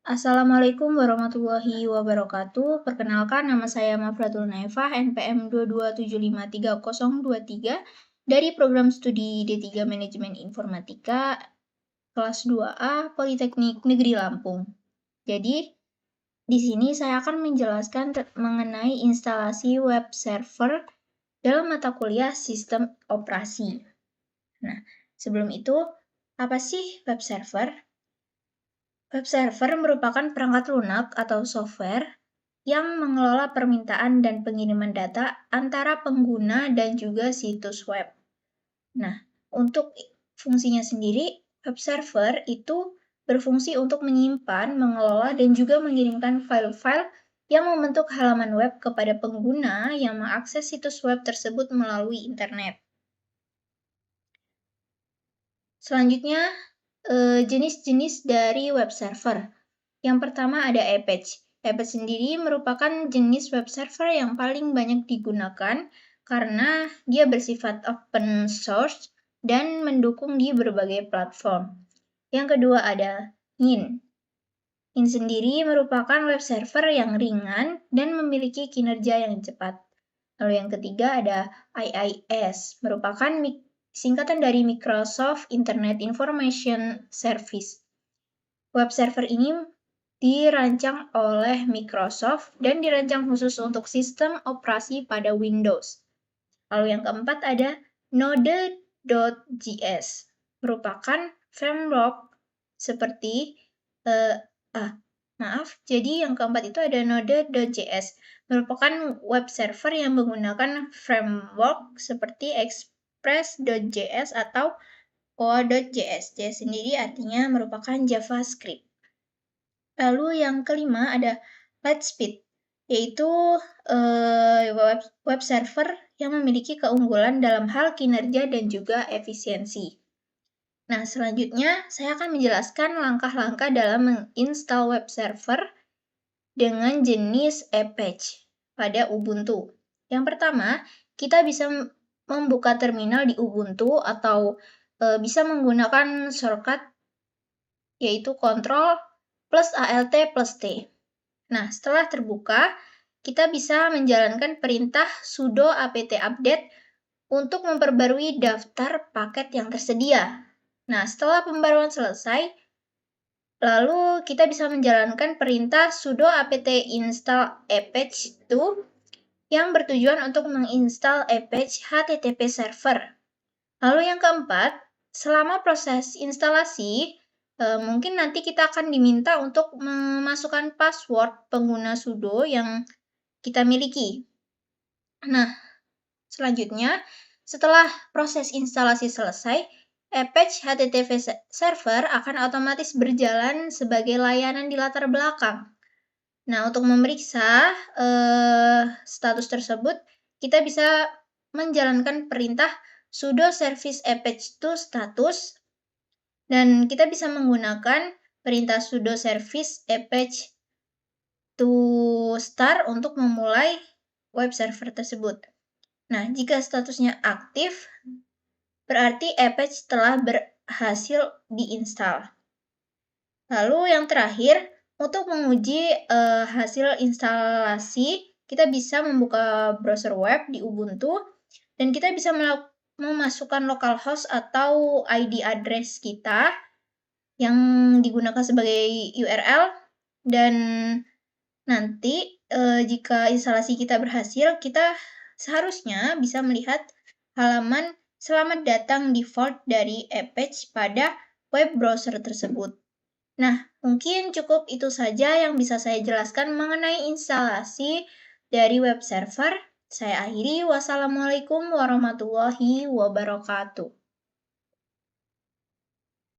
Assalamualaikum warahmatullahi wabarakatuh. Perkenalkan, nama saya Mafratul Naifah, NPM 227533023 dari program studi D3 Manajemen Informatika kelas 2A Politeknik Negeri Lampung. Jadi, di sini saya akan menjelaskan mengenai instalasi web server dalam mata kuliah sistem operasi. Nah, sebelum itu, apa sih web server? Web server merupakan perangkat lunak atau software yang mengelola permintaan dan pengiriman data antara pengguna dan juga situs web. Nah, untuk fungsinya sendiri, web server itu berfungsi untuk menyimpan, mengelola, dan juga mengirimkan file-file yang membentuk halaman web kepada pengguna yang mengakses situs web tersebut melalui internet. Selanjutnya, jenis-jenis dari web server. Yang pertama ada Apache. Apache sendiri merupakan jenis web server yang paling banyak digunakan karena dia bersifat open source dan mendukung di berbagai platform. Yang kedua ada Yin. Yin sendiri merupakan web server yang ringan dan memiliki kinerja yang cepat. Lalu yang ketiga ada IIS, merupakan singkatan dari Microsoft Internet Information Service. Web server ini dirancang oleh Microsoft dan dirancang khusus untuk sistem operasi pada Windows. Lalu yang keempat ada Node.js, merupakan framework seperti jadi yang keempat itu ada Node.js, merupakan web server yang menggunakan framework seperti Express.js atau Core.js. JS sendiri artinya merupakan JavaScript. Lalu yang kelima ada Lightspeed, yaitu web server yang memiliki keunggulan dalam hal kinerja dan juga efisiensi. Nah, selanjutnya saya akan menjelaskan langkah-langkah dalam menginstal web server dengan jenis Apache pada Ubuntu. Yang pertama, kita bisa membuka terminal di Ubuntu atau bisa menggunakan shortcut yaitu Ctrl plus Alt plus T. Nah, setelah terbuka, kita bisa menjalankan perintah sudo apt update untuk memperbarui daftar paket yang tersedia. Nah, setelah pembaruan selesai, lalu kita bisa menjalankan perintah sudo apt install apache 2 yang bertujuan untuk menginstal Apache HTTP server. Lalu yang keempat, selama proses instalasi, mungkin nanti kita akan diminta untuk memasukkan password pengguna sudo yang kita miliki. Nah, selanjutnya, setelah proses instalasi selesai, Apache HTTP server akan otomatis berjalan sebagai layanan di latar belakang. Nah, untuk memeriksa status tersebut, kita bisa menjalankan perintah sudo service apache to status, dan kita bisa menggunakan perintah sudo service apache to start untuk memulai web server tersebut. Nah, jika statusnya aktif, berarti Apache telah berhasil diinstal. Lalu yang terakhir, untuk menguji hasil instalasi, kita bisa membuka browser web di Ubuntu, dan kita bisa memasukkan localhost atau ID address kita yang digunakan sebagai URL, dan nanti jika instalasi kita berhasil, kita seharusnya bisa melihat halaman selamat datang default dari Apache pada web browser tersebut. Nah, mungkin cukup itu saja yang bisa saya jelaskan mengenai instalasi dari web server. Saya akhiri, wassalamualaikum warahmatullahi wabarakatuh.